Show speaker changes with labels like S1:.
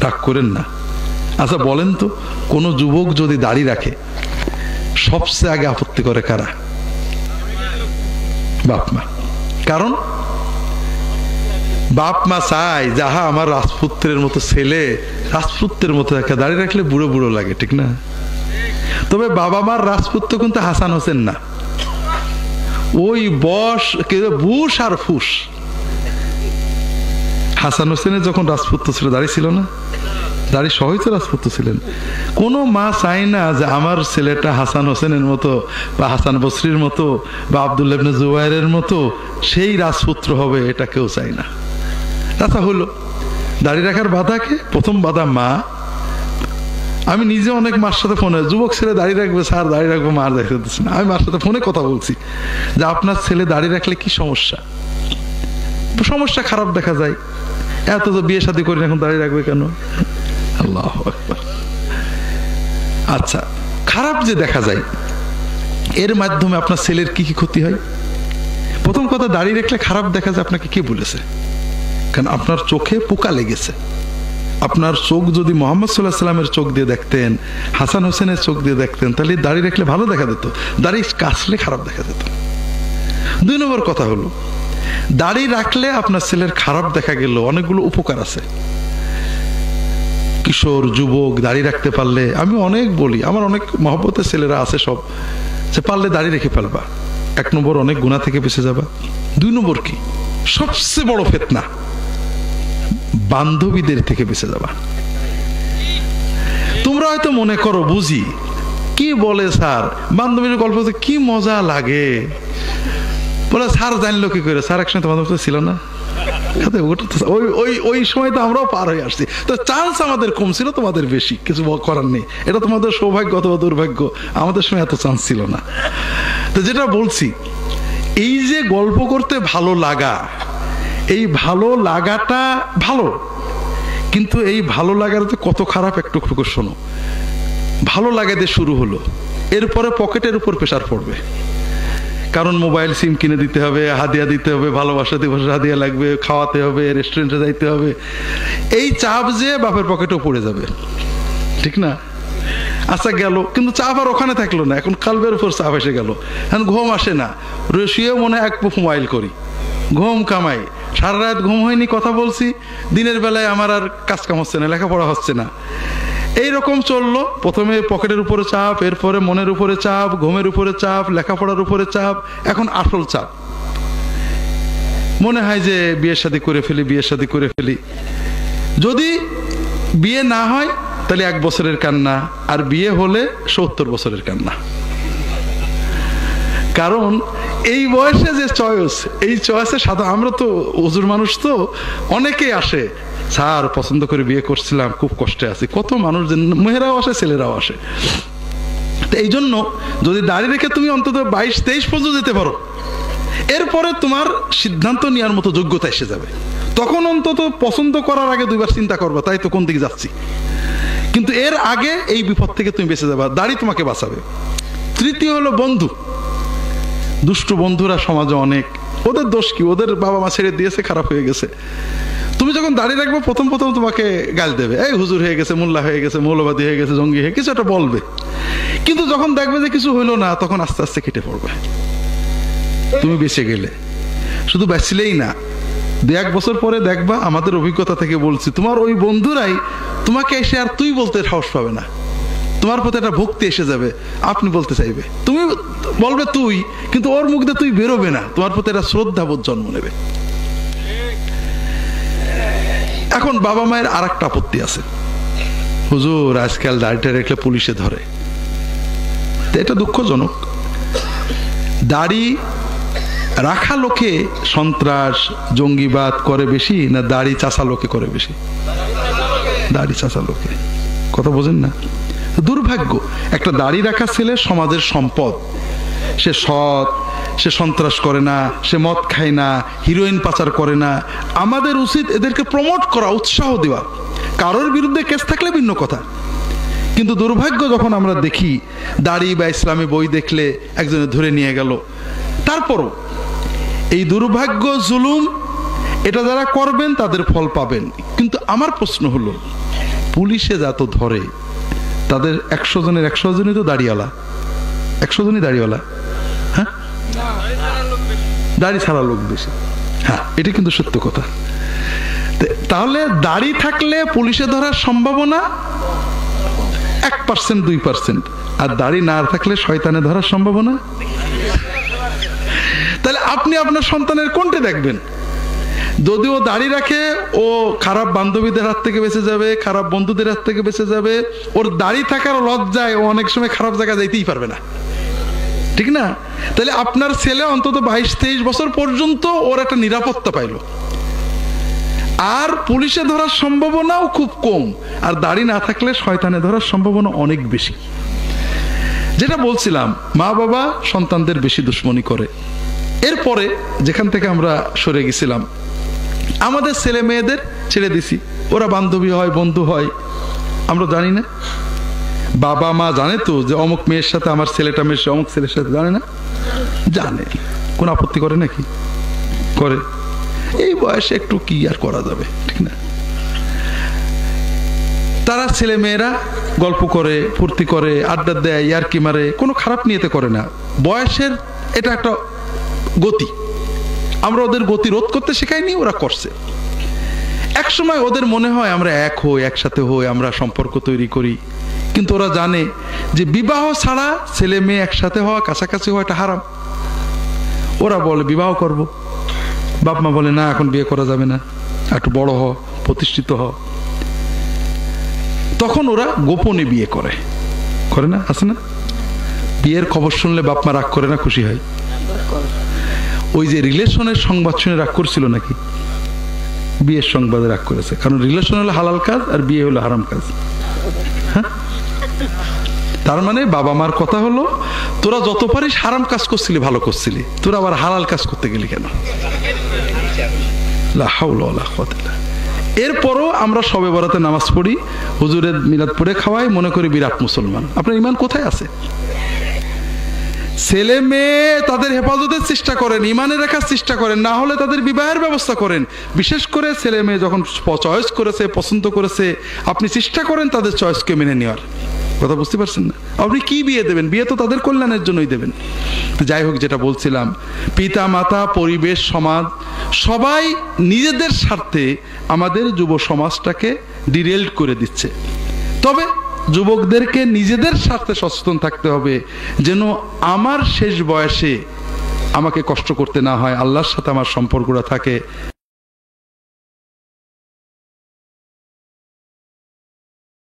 S1: রাগ করেন না। আচ্ছা বলেন তো, কোনো যুবক যদি দাড়ি রাখে সবচেয়ে আগে আপত্তি করে কারা? বাপ মা। কারণ বাপ মা চায় যাহা আমার রাজপুত্রের মতো ছেলে রাজপুত্রের মতো একটা দাড়ি রাখলে বুড়ো বুড়ো লাগে, ঠিক না? তবে বাবা মার রাজপুত্র কিন্তু হাসান হোসেন না, ওই বুশ আর ফুস। হাসান হোসেনের যখন রাজপুত্র ছিল দাড়ি ছিল না, দাড়ি সহই তো রাজপুত্র ছিলেন। কোনো মা চায় না যে আমার ছেলেটা হাসান হোসেনের মতো বা হাসান বসরির মতো বা আব্দুল্লাহ ইবনে জুবায়েরের মতো সেই রাজপুত্র হবে, এটা কেউ চায় না। আচ্ছা হলো, দাড়ি রাখার বাধাকে প্রথম বাধা মা। আমি নিজে অনেক মার সাথে ফোনে, যুবক ছেলে দাড়ি রাখবে স্যার, দাড়ি রাখবো, মার দেখতে দিচ্ছে না। আমি মার সাথে ফোনে কথা বলছি যে আপনার ছেলে দাড়ি রাখলে কি সমস্যা? সমস্যা খারাপ দেখা যায়, এত তো বিয়ে শাদী করি এখন দাড়ি রাখবে কেন? আল্লাহু আকবার। আচ্ছা, খারাপ যে দেখা যায় এর মাধ্যমে আপনার ছেলের কি কি ক্ষতি হয়? প্রথম কথা, দাড়ি রাখলে খারাপ দেখা যায় আপনাকে কে বলেছে? কারণ আপনার চোখে পোকা লেগেছে। আপনার চোখ যদি মুহাম্মদ সাল্লাল্লাহু আলাইহি ওয়াসাল্লামের চোখ দিয়ে দেখতেন, হাসান হোসেনের চোখ দিয়ে দেখতেন, তাহলে দাড়ি রাখলে ভালো দেখা যেত, দাড়ি কাটলে খারাপ দেখা যেত। 2 নম্বর কথা হলো, দাড়ি রাখলে আপনার ছেলের খারাপ দেখা গেল অনেকগুলো উপকার আছে। কিশোর যুবক দাড়ি রাখতে পারলে, আমি অনেক বলি, আমার অনেক মহব্বতের ছেলেরা আছে সব, যে পারলে দাড়ি রেখে ফেলবা। 1 নম্বর, অনেক গুনাহ থেকে বেঁচে যাবা। 2 নম্বর কি, সবচেয়ে বড় ফিতনা, বান্ধবীদের থেকে বেঁচে যাবা। তোমরা হয়তো মনে করো বুঝি, কি বলে স্যার, বান্ধবীর গল্প কি মজা লাগে, বলে স্যার জানলো কি করে? স্যার একসময় তোমাদের ছিল না? ওই সময় তো আমরাও পার হয়ে আসছি, তো চান্স আমাদের কম ছিল, তোমাদের বেশি, কিছু করার নেই। এটা তোমাদের সৌভাগ্য অথবা দুর্ভাগ্য, আমাদের সময় এত চান্স ছিল না। তো যেটা বলছি, এই যে গল্প করতে ভালো লাগা, এই ভালো লাগাটা ভালো, কিন্তু এই ভালো লাগাটা কত খারাপ একটু শোনো। ভালো লাগা দিয়ে শুরু হলো, এরপরে পকেটের উপর প্রেসার পড়বে, কারণ মোবাইল সিম কিনে দিতে হবে, হাদিয়া দিতে হবে, ভালোবাসা দিবস হাদিয়া লাগবে, খাওয়াতে হবে, রেস্টুরেন্টে যাইতে হবে। এই চাপ যে বাপের পকেটেও পড়ে যাবে, ঠিক না? আচ্ছা গেল, কিন্তু চাপ আর ওখানে থাকলো না, এখন কালবের উপর চাপ এসে গেল, এখন ঘুম আসে না, শুয়ে মনে হয় 1 মোবাইল করি, ঘুম কামাই, সারা রাত ঘুম হয়নি, কথা বলছি, দিনের বেলায় আমার আর কাজ কাম হচ্ছে না, লেখাপড়া হচ্ছে না। এইরকম চললো, প্রথমে পকেটের উপরে চাপ, এরপরে মনের উপরে চাপ, ঘুমের উপরে চাপ, লেখাপড়ার উপরে চাপ, এখন আসল চাপ। মনে হয় যে বিয়ে শাদী করে ফেলি, বিয়ে শাদী করে ফেলি। যদি বিয়ে না হয় তাহলে 1 বছরের কান্না, আর বিয়ে হলে 70 বছরের কান্না। কারণ এই বয়সে যে চয়েস, এই চয়েসে সাধারণ, আমরা তো হুজুর মানুষ, তো অনেকেই আসে, স্যার পছন্দ করে বিয়ে করছিলাম, খুব কষ্টে আছি। কত মানুষ, মেয়েরাও আসে, ছেলেরাও আসে। এই জন্য যদি দাড়ি রেখে তুমি অন্তত 22-23 পর্যন্ত যেতে পারো, এরপরে তোমার সিদ্ধান্ত নেওয়ার মতো যোগ্যতা এসে যাবে। তখন অন্তত পছন্দ করার আগে 2 বার চিন্তা করবা, তাই তো কোন দিকে যাচ্ছি। কিন্তু এর আগে এই বিপদ থেকে তুমি বেঁচে যাবা, দাড়ি তোমাকে বাঁচাবে। তৃতীয় হলো বন্ধু। দুষ্ট বন্ধুরা সমাজে অনেক, ওদের দোষ কি? ওদের বাবা মা ছেড়ে দিয়েছে, খারাপ হয়ে গেছে। তুমি যখন দাঁড়িয়ে রাখবে, প্রথম তোমাকে গাল দেবে, এই হুজুর হয়ে গেছে, মোল্লা হয়ে গেছে, মৌলবাদী হয়ে গেছে, জঙ্গি হয়ে কিছু একটা বলবে। কিন্তু যখন দেখবে যে কিছু হইলো না, তখন আস্তে আস্তে কেটে পড়বে, তুমি বেঁচে গেলে। শুধু বাঁচলেই না, 2-1 বছর পরে দেখবা, আমাদের অভিজ্ঞতা থেকে বলছি, তোমার ওই বন্ধুরাই তোমাকে এসে আর তুই বলতে সাহস পাবে না, তোমার প্রতি একটা ভক্তি এসে যাবে, আপনি বলতে চাইবে, তুমি বলবে তুই, কিন্তু ওর মুখ দিয়ে তুই বেরোবে না, তোমার প্রতি একটা শ্রদ্ধাবোধ জন্ম নেবে। এখন বাবা মায়ের আর একটা আপত্তি আছে, হুজুর আজকাল দাড়িটা রাখলে পুলিশে ধরে। এটা দুঃখজনক। দাড়ি রাখা লোকে সন্ত্রাস জঙ্গিবাদ করে বেশি, না দাড়ি চাষা লোকে করে বেশি? দাড়ি চাষা লোকে। কথা বোঝেন না? দুর্ভাগ্য, একটা দাড়ি রাখা ছেলে সমাজের সম্পদ। সে সৎ, সে সন্ত্রাস করে না, সে মদ খায় না, হিরোইন পাচার করে না। আমাদের উচিত এদেরকে প্রমোট করা, উৎসাহ দেওয়া। কারোর বিরুদ্ধে কেস থাকলে ভিন্ন কথা, কিন্তু দুর্ভাগ্য যখন আমরা দেখি দাড়ি বা ইসলামী বই দেখলে একজনে ধরে নিয়ে গেল। তারপরও এই দুর্ভাগ্য, জুলুম, এটা যারা করবেন তাদের ফল পাবেন। কিন্তু আমার প্রশ্ন হলো, পুলিশে যা তো ধরে, তাদের 100 জনের 100 জনই তো দাড়িওয়ালা, 100 জনই দাড়িওয়ালা। হ্যাঁ, দাড়ি ছাড়া লোক বেশি। হ্যাঁ, এটা কিন্তু সত্য কথা। তাহলে দাড়ি থাকলে পুলিশে ধরার সম্ভাবনা 1% 2%, আর দাড়ি না থাকলে শয়তানে ধরার সম্ভাবনা। তাহলে আপনি আপনার সন্তানের কোনটা দেখবেন? যদি ও দাড়ি রাখে, ও খারাপ বান্ধবীদের হাত থেকে বেঁচে যাবে, খারাপ বন্ধুদের হাত থেকে বেঁচে যাবে। ওর দাড়ি থাকার লজ্জায় ও অনেক সময় খারাপ জায়গায় যাইতেই পারবে না, ঠিক না? তাহলে আপনার ছেলে অন্তত 22-23 বছর পর্যন্ত ওর একটা নিরাপত্তা পাইল, আর পুলিশে ধরার সম্ভাবনাও খুব কম, আর দাড়ি না থাকলে শয়তানে ধরার সম্ভাবনা অনেক বেশি। যেটা বলছিলাম, মা বাবা সন্তানদের বেশি দুশ্মনী করে। এরপরে যেখান থেকে আমরা সরে গেছিলাম, আমাদের ছেলে মেয়েদের ছেড়ে দিছি, ওরা বান্ধবী হয়, বন্ধু হয়, আমরা জানি না। বাবা মা জানে তো যে অমুক মেয়ের সাথে আমার ছেলেটা মেশে, অমুক ছেলের সাথে, জানে না? জানে। কোন আপত্তি করে নাকি? করে। এই বয়সে একটু কি আর করা যাবে, ঠিক না? তারা ছেলে মেয়েরা গল্প করে, ফুর্তি করে, আড্ডা দেয়, ইয়ার্কি মারে, কোনো খারাপ নিয়েতে করে না। বয়সের এটা একটা গতি, আমরা ওদের গতি রোধ করতে শেখাইনি, ওরা করছে। এক সময় ওদের মনে হয় আমরা এক হই, একসাথে হই, আমরা সম্পর্ক তৈরি করি, কিন্তু ওরা জানে যে বিবাহ ছাড়া ছেলে মেয়ে একসাথে হওয়া, কাছাকাছি হওয়া এটা হারাম। ওরা বলে বিবাহ করব, বাপ মা বলে না এখন বিয়ে করা যাবে না, একটু বড় হ, প্রতিষ্ঠিত হ। তখন ওরা গোপনে বিয়ে করে, করে না? আছে না? বিয়ের খবর শুনলে বাপ মা রাগ করে না, খুশি হয়? ওই যে রিলেশনের সংবাদ শুনে রাগ করছিল নাকি? বিয়ের সংবাদে রাগ করেছে, কারণ রিলেশন হলো হালাল কাজ আর বিয়ে হলো হারাম কাজ। হ্যাঁ, তার মানে বাবা মার কথা হলো, তোরা যত পারিস হারাম কাজ করছিলি, ভালো করছিলি, তোরা আবার হালাল কাজ করতে গেলি কেন? লা হাওলা ওয়ালা কুওয়াতা ইল্লা বিল্লাহ। এরপরও আমরা শবে বরাতে নামাজ পড়ি, হুজুরের মিলাদ পড়ে খাওয়াই, মনে করি বিরাট মুসলমান। আপনার ঈমান কোথায় আছে? ছেলে মেয়ে তাদের হেফাজতের চেষ্টা করেন, ইমানে রাখার চেষ্টা করেন, না হলে তাদের বিবাহের ব্যবস্থা করেন। বিশেষ করে ছেলে মেয়ে যখন চয়েস করেছে, পছন্দ করেছে, আপনি চেষ্টা করেন তাদের চয়েসকে মেনে নেওয়ার। কথা বুঝতে পারছেন না? আপনি কি বিয়ে দেবেন? বিয়ে তো তাদের কল্যাণের জন্যই দেবেন। যাই হোক, যেটা বলছিলাম, পিতা মাতা, পরিবেশ, সমাজ সবাই নিজেদের স্বার্থে আমাদের যুব সমাজটাকে ডিরেল্ট করে দিচ্ছে। তবে যুবকদেরকে নিজেদের স্বার্থে সচেতন থাকতে হবে, যেন আমার শেষ বয়সে আমাকে কষ্ট করতে না হয়, আল্লাহর সাথে আমার সম্পর্কটা থাকে।